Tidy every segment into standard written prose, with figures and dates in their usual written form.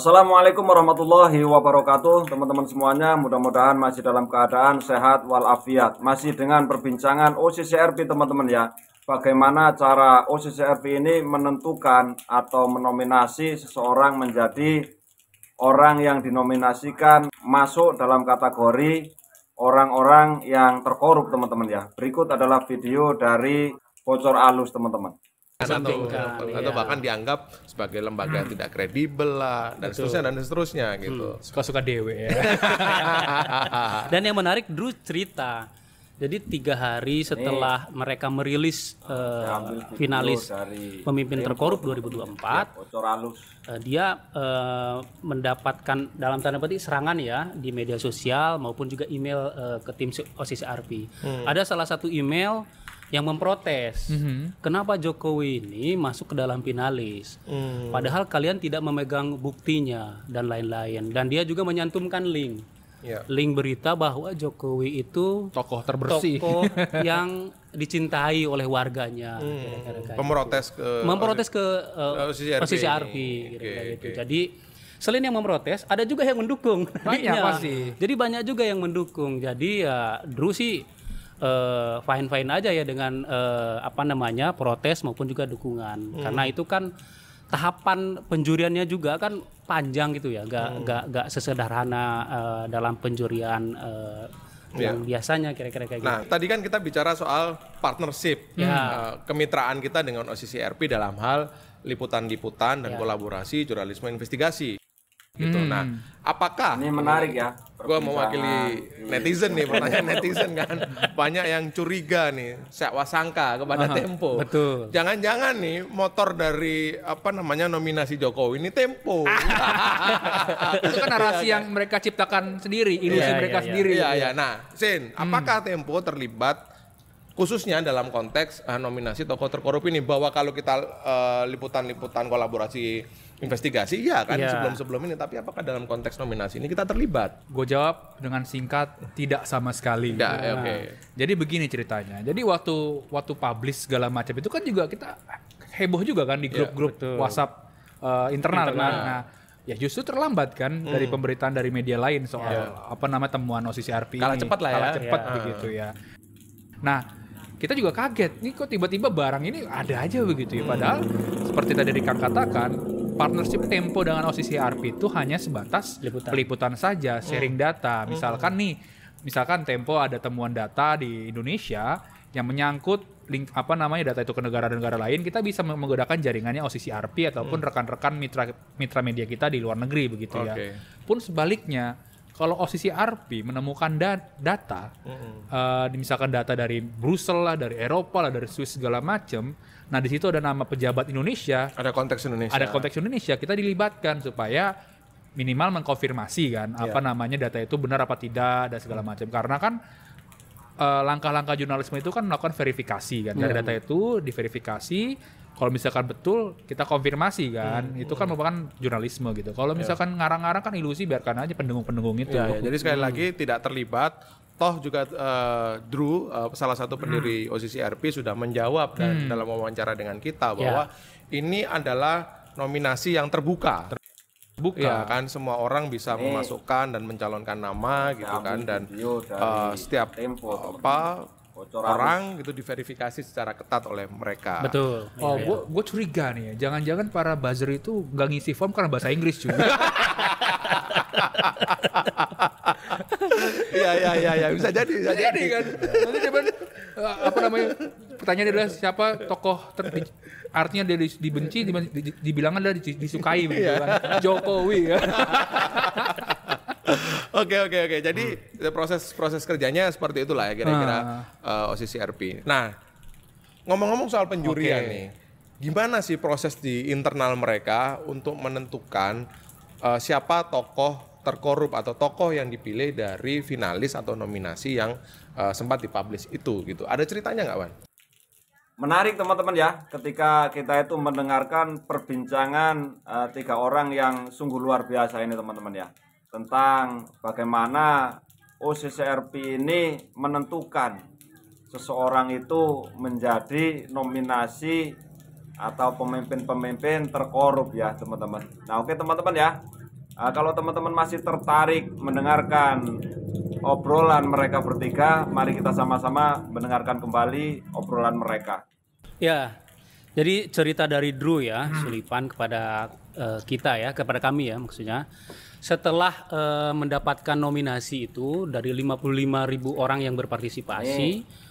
Assalamualaikum warahmatullahi wabarakatuh. Teman-teman semuanya, mudah-mudahan masih dalam keadaan sehat walafiat. Masih dengan perbincangan OCCRP teman-teman ya. Bagaimana cara OCCRP ini menentukan atau menominasi seseorang menjadi orang yang dinominasikan masuk dalam kategori orang-orang yang terkorup teman-teman ya. Berikut adalah video dari Bocor Alus teman-teman. Atau bahkan dianggap sebagai lembaga yang tidak kredibel lah dan seterusnya gitu. Suka-suka dewe ya. Dan yang menarik Drew cerita. Jadi 3 hari setelah mereka merilis finalis pemimpin terkorup 2024, dia mendapatkan dalam tanda petik serangan ya di media sosial maupun juga email ke tim OCCRP. Ada salah satu email yang memprotes, kenapa Jokowi ini masuk ke dalam finalis, padahal kalian tidak memegang buktinya dan lain-lain. Dan dia juga menyantumkan link berita bahwa Jokowi itu tokoh terbersih, tokoh yang dicintai oleh warganya. Memprotes ke OCCRP. Gitu. Jadi selain yang memprotes, ada juga yang mendukung. Banyak pasti. Jadi banyak juga yang mendukung. Jadi ya Drew sih fine aja ya dengan protes maupun juga dukungan, karena itu kan tahapan penjuriannya juga kan panjang gitu ya, gak sesederhana dalam penjurian yang biasanya kira-kira kayak gitu. Nah tadi kan kita bicara soal partnership, kemitraan kita dengan OCCRP dalam hal liputan-liputan dan kolaborasi jurnalisme investigasi. Gitu. Nah, apakah ini menarik ya? Gue mewakili netizen nih, pertanyaan netizen kan, banyak yang curiga nih, wasangka kepada Tempo. Betul. Jangan-jangan nih motor dari nominasi Jokowi ini Tempo. Itu kan narasi yang mereka ciptakan sendiri, ilusi mereka sendiri. Iya. Nah, Sin, apakah Tempo terlibat khususnya dalam konteks nominasi tokoh terkorup ini, bahwa kalau kita liputan-liputan kolaborasi investigasi kan sebelum ini, tapi apakah dalam konteks nominasi ini kita terlibat? Gue jawab dengan singkat, tidak sama sekali. Jadi begini ceritanya. Jadi waktu publish segala macam itu kan juga kita heboh juga kan di grup-grup WhatsApp internal kan. Nah, ya justru terlambat kan dari pemberitaan dari media lain soal temuan OCCRP ini. Kalah cepat begitu ya. Nah, kita juga kaget, nih kok tiba-tiba barang ini ada aja begitu ya. Padahal seperti tadi Rikang katakan, partnership Tempo dengan OCCRP itu hanya sebatas peliputan saja, sharing data. Misalkan Tempo ada temuan data di Indonesia yang menyangkut link data itu ke negara-negara lain, kita bisa menggunakan jaringannya OCCRP ataupun rekan-rekan mitra media kita di luar negeri begitu ya. Pun sebaliknya, kalau OCCRP menemukan data, misalkan data dari Brussels lah, dari Eropa lah, dari Swiss segala macam, nah di situ ada nama pejabat Indonesia, ada konteks Indonesia, kita dilibatkan supaya minimal mengkonfirmasi kan data itu benar apa tidak dan segala macam. Karena kan langkah-langkah jurnalisme itu kan melakukan verifikasi kan, dari data itu diverifikasi. Kalau misalkan betul, kita konfirmasi kan, itu kan merupakan jurnalisme gitu. Kalau misalkan ngarang-ngarang kan ilusi, biarkan aja pendengung-pendengung itu. Jadi sekali lagi tidak terlibat. Toh juga Drew, salah satu pendiri OCCRP sudah menjawab dalam wawancara dengan kita bahwa ini adalah nominasi yang terbuka. Ya kan, semua orang bisa memasukkan dan mencalonkan nama gitu kan, dan setiap orang gitu diverifikasi secara ketat oleh mereka. Betul. Gue curiga nih ya, jangan-jangan para buzzer itu nggak ngisi form karena bahasa Inggris juga. Iya, bisa jadi kan. Nanti pertanyaan adalah siapa tokoh artinya dia dibenci, dibilang adalah disukai begitu kan. Jokowi kan. Oke. Jadi proses kerjanya seperti itulah ya kira-kira OCCRP. Nah, ngomong-ngomong soal penjurian nih, gimana sih proses di internal mereka untuk menentukan siapa tokoh terkorup atau tokoh yang dipilih dari finalis atau nominasi yang sempat dipublish itu gitu? Ada ceritanya nggak, Wan? Menarik teman-teman ya, ketika kita itu mendengarkan perbincangan 3 orang yang sungguh luar biasa ini teman-teman ya, tentang bagaimana OCCRP ini menentukan seseorang itu menjadi nominasi atau pemimpin-pemimpin terkorup ya teman-teman. Nah oke teman-teman ya, Kalau teman-teman masih tertarik mendengarkan obrolan mereka bertiga, mari kita sama-sama mendengarkan kembali obrolan mereka. Ya, jadi cerita dari Drew ya, Sulipan kepada kita ya, kepada kami ya maksudnya. Setelah mendapatkan nominasi itu dari 55.000 orang yang berpartisipasi,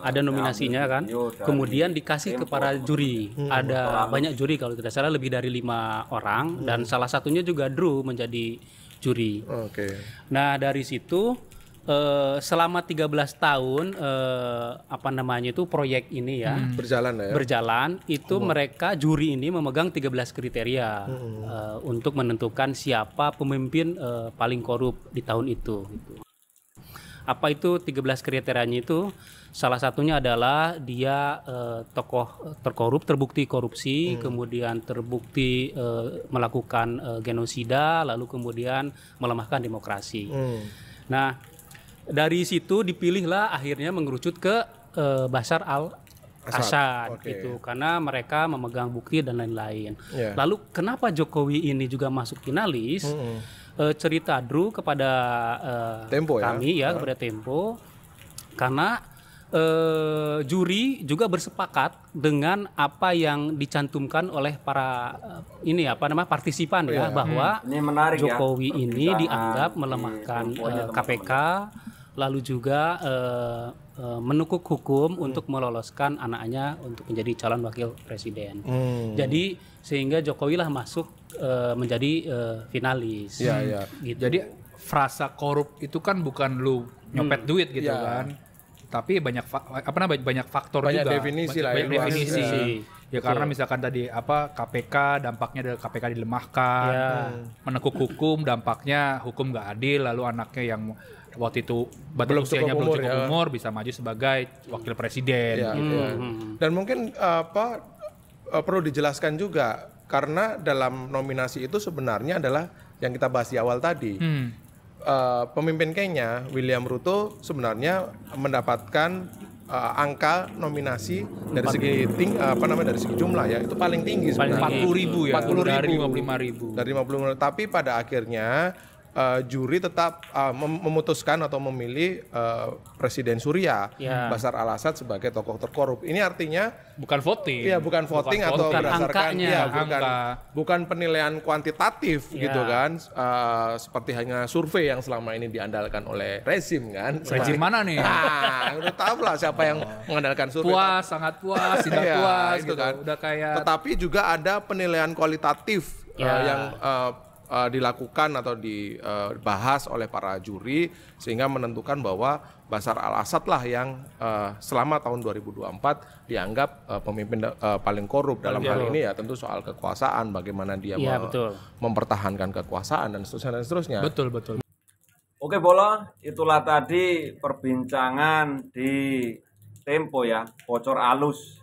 ada nominasinya kan, kemudian dikasih kepada juri. Ada banyak juri kalau tidak salah, lebih dari 5 orang, dan salah satunya juga Drew menjadi juri. Oke. Nah dari situ selama 13 tahun apa namanya itu proyek ini ya Berjalan ya. berjalan itu mereka juri ini memegang 13 kriteria untuk menentukan siapa pemimpin paling korup di tahun itu gitu. Apa itu 13 kriterianya itu? Salah satunya adalah dia tokoh terkorup, terbukti korupsi, kemudian terbukti melakukan genosida, lalu kemudian melemahkan demokrasi. Nah dari situ dipilihlah akhirnya mengerucut ke Bashar al-Assad gitu, karena mereka memegang bukti dan lain-lain. Lalu kenapa Jokowi ini juga masuk finalis? Cerita Drew kepada Tempo, kami ya, kepada Tempo, karena juri juga bersepakat dengan apa yang dicantumkan oleh para ini apa namanya partisipan ya, bahwa Ini menarik Jokowi ya, ini perbincangan dianggap di melemahkan Tempo-nya, KPK, lalu juga menukuk hukum untuk meloloskan anaknya untuk menjadi calon wakil presiden. Jadi sehingga Jokowi lah masuk menjadi finalis. Gitu. Jadi frasa korup itu kan bukan lu nyopet duit gitu kan. Tapi banyak banyak faktor Banyak juga. definisi lah ya, Banyak luas. definisi. Ya Betul. karena misalkan tadi apa KPK dampaknya adalah KPK dilemahkan, menekuk hukum dampaknya hukum nggak adil, lalu anaknya yang waktu itu batas usianya belum cukup umur bisa maju sebagai wakil presiden. Gitu. Dan mungkin perlu dijelaskan juga karena dalam nominasi itu sebenarnya adalah yang kita bahas di awal tadi. Pemimpin Kenya William Ruto sebenarnya mendapatkan angka nominasi dari segi dari segi jumlah ya itu paling tinggi sebenarnya. 40.000 ya 40.000 dari 55.000. dari 55.000, tapi pada akhirnya juri tetap memutuskan atau memilih Presiden Suriah Bashar al-Assad sebagai tokoh terkorup. Ini artinya Bukan voting. Iya, bukan voting atau bukan berdasarkan angkanya. bukan penilaian kuantitatif gitu kan, seperti hanya survei yang selama ini diandalkan oleh rezim kan. Rezim mana nih? Nah, udah tahu lah siapa yang mengandalkan survei. Puas, sangat puas, tidak puas gitu kan. Udah kayak Tetapi juga ada penilaian kualitatif yang dilakukan atau dibahas oleh para juri sehingga menentukan bahwa Bashar al-Assad lah yang selama tahun 2024 dianggap pemimpin paling korup dalam hal ini ya tentu soal kekuasaan, bagaimana dia mempertahankan kekuasaan dan seterusnya. betul. Oke Bolo, itulah tadi perbincangan di Tempo ya, bocor alus.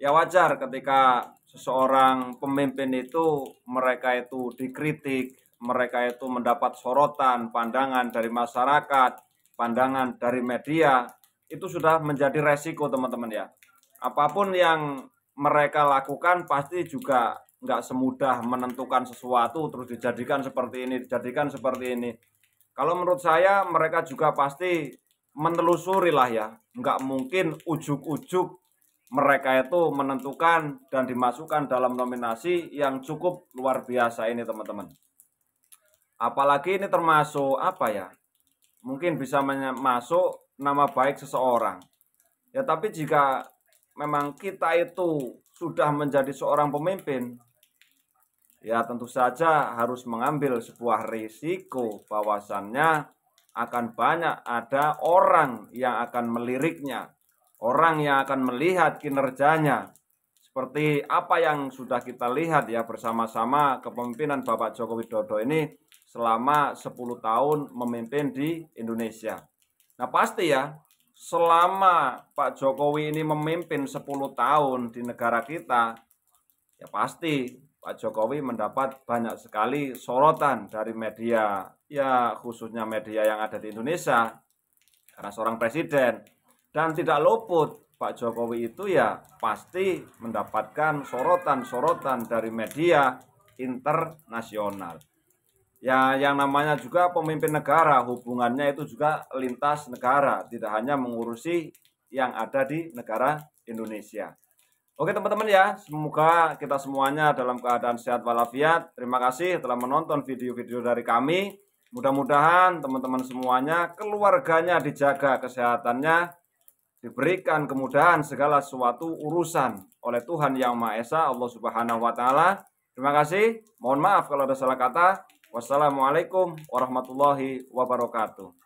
Ya wajar ketika seseorang pemimpin itu mereka itu dikritik, mereka itu mendapat sorotan, pandangan dari masyarakat, pandangan dari media, itu sudah menjadi resiko teman-teman ya. Apapun yang mereka lakukan pasti juga nggak semudah menentukan sesuatu terus dijadikan seperti ini. Kalau menurut saya mereka juga pasti menelusuri lah ya, nggak mungkin ujuk-ujuk mereka itu menentukan dan dimasukkan dalam nominasi yang cukup luar biasa ini teman-teman. Apalagi ini termasuk apa ya, mungkin bisa masuk nama baik seseorang. Ya tapi jika memang kita itu sudah menjadi seorang pemimpin, ya tentu saja harus mengambil sebuah risiko bahwasannya akan banyak ada orang yang akan meliriknya, orang yang akan melihat kinerjanya seperti apa yang sudah kita lihat ya bersama-sama kepemimpinan Bapak Joko Widodo ini selama 10 tahun memimpin di Indonesia. Nah pasti ya selama Pak Jokowi ini memimpin 10 tahun di negara kita, ya pasti Pak Jokowi mendapat banyak sekali sorotan dari media, ya khususnya media yang ada di Indonesia karena seorang presiden. Dan tidak luput Pak Jokowi itu ya pasti mendapatkan sorotan-sorotan dari media internasional. Ya, yang namanya juga pemimpin negara, hubungannya itu juga lintas negara, tidak hanya mengurusi yang ada di negara Indonesia. Oke teman-teman ya, semoga kita semuanya dalam keadaan sehat walafiat. Terima kasih telah menonton video-video dari kami. Mudah-mudahan teman-teman semuanya, keluarganya dijaga kesehatannya, diberikan kemudahan segala sesuatu urusan oleh Tuhan Yang Maha Esa, Allah Subhanahu wa Ta'ala. Terima kasih. Mohon maaf kalau ada salah kata. Wassalamualaikum warahmatullahi wabarakatuh.